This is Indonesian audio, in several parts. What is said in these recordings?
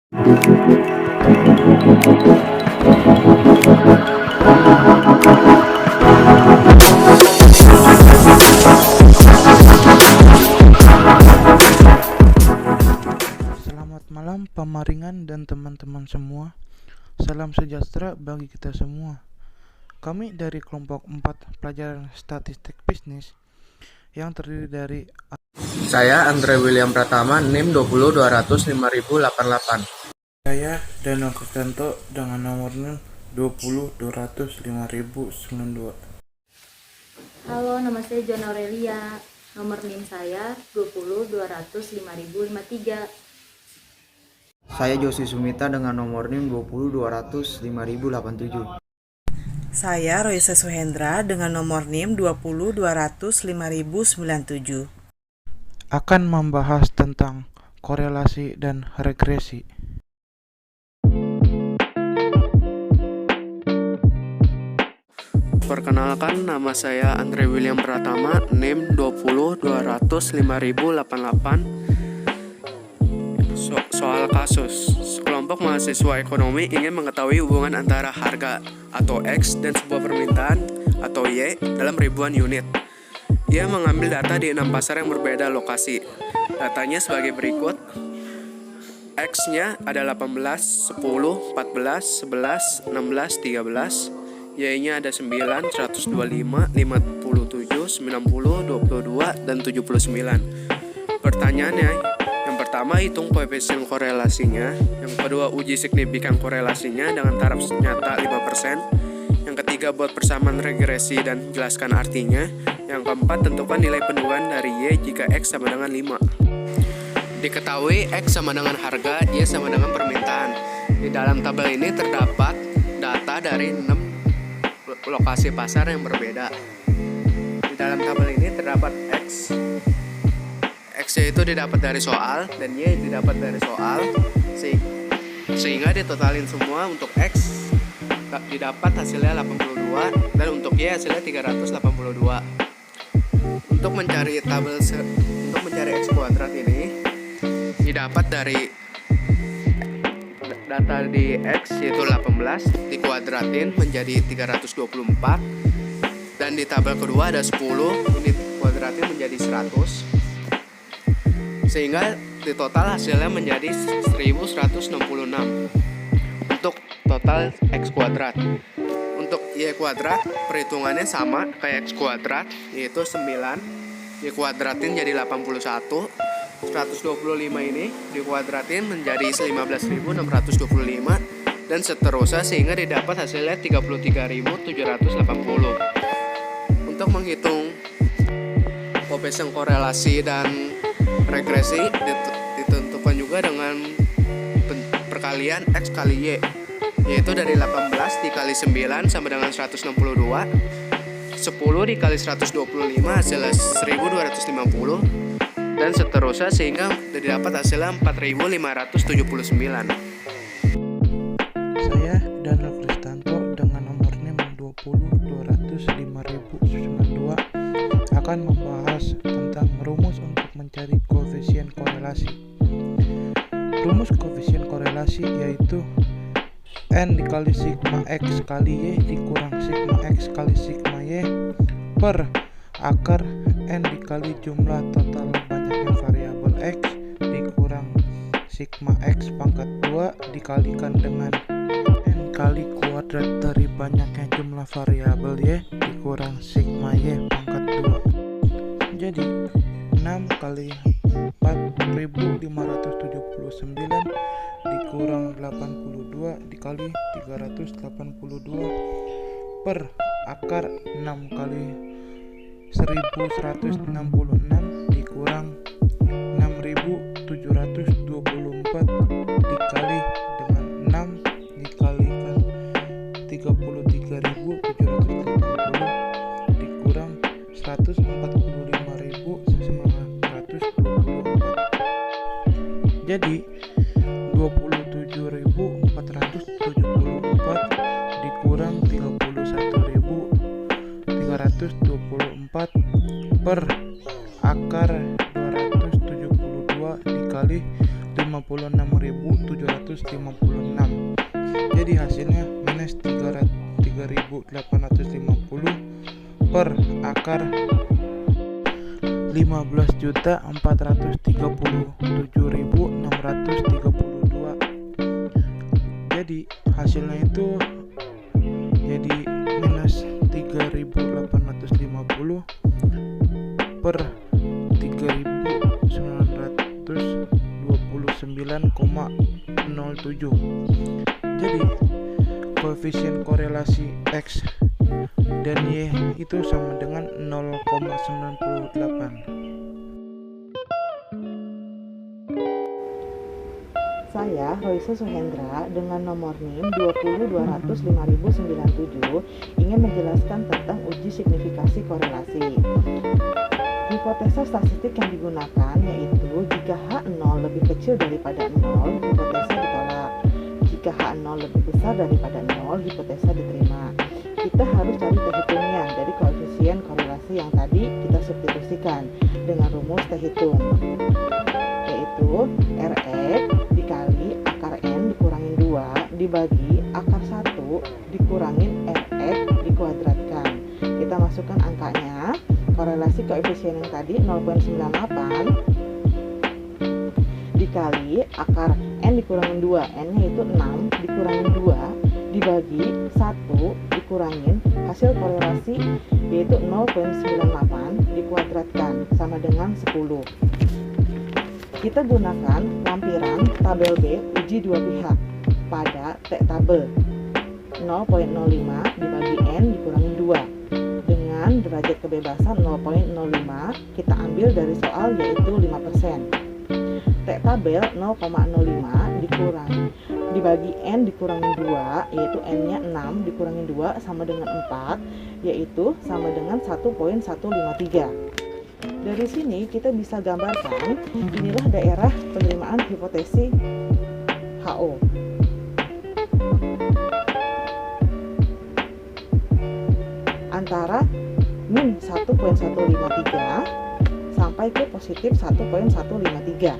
Selamat malam Pamaringan dan teman-teman semua. Salam sejahtera bagi kita semua. Kami dari kelompok 4 pelajaran statistik bisnis yang terdiri dari Saya Andre William Pratama, NIM 20205088. saya Danang Kristanto dengan nomor NIM 20205092. Halo, nama saya John Aurelia. Nomor NIM saya 2020205053. Saya Josi Sumita dengan nomor NIM 20205087. Saya Roisa Suhendra dengan nomor NIM 20205097. Akan membahas tentang korelasi dan regresi. Perkenalkan, nama saya Andre William Pratama, NIM 2020205088. Soal kasus, sekelompok mahasiswa ekonomi ingin mengetahui hubungan antara harga atau X dan sebuah permintaan atau Y dalam ribuan unit. Ia mengambil data di 6 pasar yang berbeda lokasi. Datanya sebagai berikut. X-nya ada 18, 10, 14, 11, 16, 13. Y-nya ada 9, 125, 57, 90, 22, dan 79. Pertanyaannya, yang pertama hitung koefisien korelasinya, yang kedua uji signifikan korelasinya dengan taraf nyata 5%, yang ketiga buat persamaan regresi dan jelaskan artinya, yang keempat tentukan nilai penduan dari Y jika X sama dengan 5. Diketahui X sama dengan harga, Y sama dengan permintaan. Di dalam tabel ini terdapat data dari 6 lokasi pasar yang berbeda. Di dalam tabel ini terdapat X itu didapat dari soal dan Y didapat dari soal, sehingga ditotalin semua. Untuk X didapat hasilnya 82 dan untuk Y hasilnya 382. Untuk mencari X kuadrat ini didapat dari data di X yaitu 18 dikuadratin menjadi 324, dan di tabel kedua ada 10 dikuadratin menjadi 100, sehingga di total hasilnya menjadi 1166 untuk total X kuadrat. Untuk Y kuadrat perhitungannya sama kayak X kuadrat, yaitu 9 dikuadratin jadi 81, 125 ini dikuadratin menjadi 15.625 dan seterusnya, sehingga didapat hasilnya 33.780. Untuk menghitung koefisien korelasi dan regresi ditentukan juga dengan perkalian X kali Y, yaitu dari 18 dikali 9 sama dengan 162, 10 dikali 125 hasilnya 1250, dan seterusnya, sehingga didapat hasilnya 4.579. Saya Danang Kristanto dengan nomor NIM 20205092 akan membahas tentang rumus untuk mencari koefisien korelasi. Rumus koefisien korelasi yaitu N dikali sigma X kali Y dikurang sigma X kali sigma Y per akar N dikali jumlah total banyaknya variabel X dikurang sigma X pangkat 2 dikalikan dengan N kali kuadrat dari banyaknya jumlah variabel Y dikurang sigma Y pangkat 2. Jadi 6 kali 4.579 dikurang 82 dikali 382 per akar 6 kali 1166 dikurang 6724 dikali dengan 6 dikalikan 33.780 dikurang 145.924. Jadi 27.474 dikurang 31.324 per akar 272 dikali 56.780 3.850 per akar 15.437.632. Jadi hasilnya itu jadi minus 3.850 per 3.929,07. Jadi koefisien korelasi X dan Y itu sama dengan 0,98. Saya, Roisa Suhendra, dengan nomor NIM 20205097 ingin menjelaskan tentang uji signifikasi korelasi. Hipotesa statistik yang digunakan yaitu jika H0 lebih kecil daripada 0, hipotesa ditolak. Jika H0 lebih besar daripada 0, hipotesa diterima. Kita harus cari T-hitungnya dari koefisien korelasi yang tadi kita substitusikan dengan rumus T-hitung, yaitu Rx dikali akar N dikurangin 2 dibagi akar 1 dikurangin Rx dikuadratkan. Kita masukkan angkanya. Korelasi koefisien yang tadi 0,98 dikali akar N dikurangin 2, N-nya itu 6 dikurangin 2 dibagi 1 dikurangin hasil korelasi yaitu 0,98 dikuadratkan sama dengan 10. Kita gunakan lampiran tabel B uji dua pihak pada T tabel 0,05 dibagi N dikurangin 2 dengan derajat kebebasan 0,05 kita ambil dari soal yaitu 5%. T tabel 0,05 dibagi N dikurangin 2 yaitu N nya 6 dikurangin 2 sama dengan 4 yaitu sama dengan 1,153. Dari sini kita bisa gambarkan inilah daerah penerimaan hipotesis HO. Antara min 1,153 sampai ke positif 1,153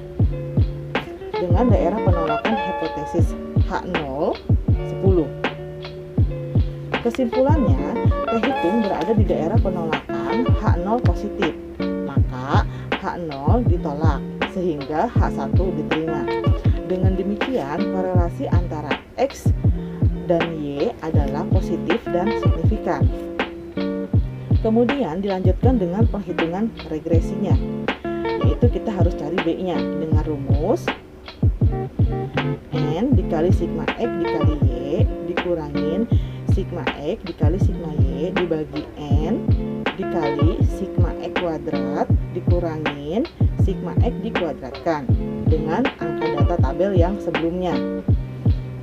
dengan daerah penolakan hipotesis H0 10. Kesimpulannya, T-hitung berada di daerah penolakan H0 positif, maka H0 ditolak sehingga H1 diterima. Dengan demikian, korelasi antara X dan Y adalah positif dan signifikan. Kemudian dilanjutkan dengan penghitungan regresinya, yaitu kita harus cari B-nya dengan rumus N dikali sigma X dikali Y dikurangin sigma X dikali sigma Y dibagi N dikali sigma X kuadrat dikurangin sigma X dikuadratkan dengan angka data tabel yang sebelumnya.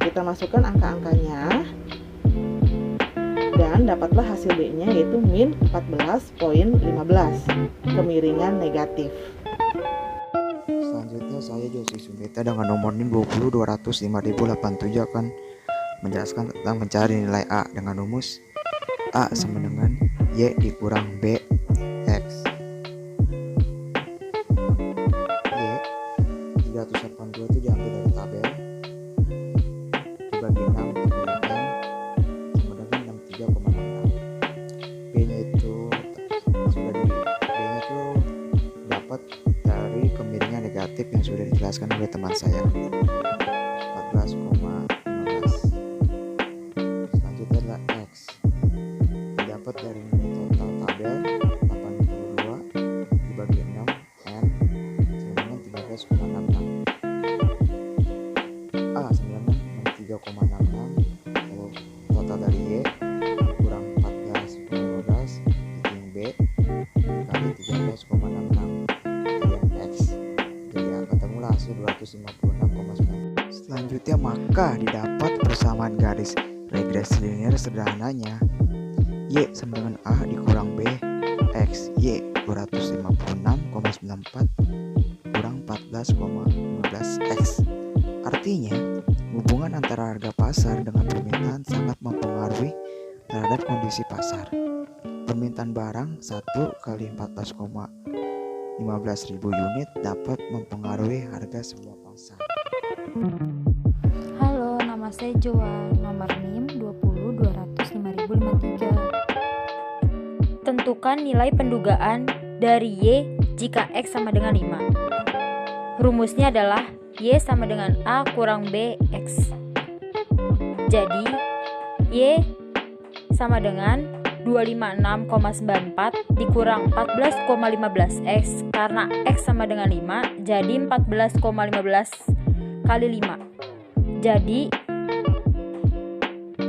Kita masukkan angka-angkanya dan dapatlah hasil B-nya yaitu min 14,15 kemiringan negatif. Selanjutnya saya Josi Sumita dengan nomor NIM 20205087 akan menjelaskan tentang mencari nilai A dengan rumus A sama dengan Y dikurang B X. Y 382 itu diambil dari tabel dibagi 6 dibagi N sama dengan 63,66. B-nya itu sudah B-nya itu dapat dari kemiringan negatif yang sudah dijelaskan oleh teman saya 14,15. Selanjutnya adalah X didapat dari nilai total tabel 82 dibagi 6 N sama dengan 13,66. A sama dengan 63,66 kalau total dari Y kurang 14,15 hitung B dikali 13,66 yang X, jadi ketemulah hasil 256,9. Selanjutnya maka didapat persamaan garis regresi linear sederhananya Y sama dengan A dikurang B X. Y 256,94 kurang 14,15 X. Artinya hubungan antara harga pasar dengan permintaan sangat mempengaruhi terhadap kondisi pasar. Permintaan barang 1 kali 14,15 ribu unit dapat mempengaruhi harga sebuah pasar. Halo, nama saya Joan, nomor NIM 20205097. Tentukan nilai pendugaan dari Y jika X sama dengan 5. Rumusnya adalah Y sama dengan A kurang B X. Jadi Y sama dengan 256,94 dikurang 14,15 X, karena X sama dengan 5, jadi 14,15 kali 5. Jadi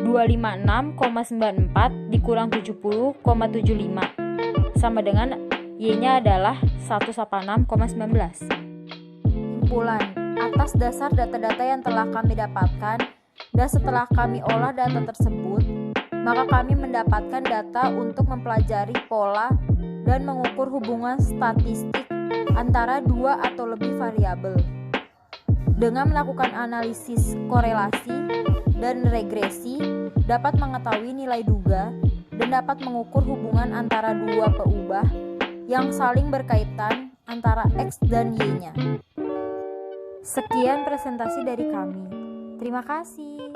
256,94 dikurang 70,75 sama dengan Y-nya adalah 186,19. Simpulan, atas dasar data-data yang telah kami dapatkan dan setelah kami olah data tersebut, maka kami mendapatkan data untuk mempelajari pola dan mengukur hubungan statistik antara dua atau lebih variabel. Dengan melakukan analisis korelasi dan regresi, dapat mengetahui nilai duga dan dapat mengukur hubungan antara dua peubah yang saling berkaitan antara X dan Y-nya. Sekian presentasi dari kami. Terima kasih.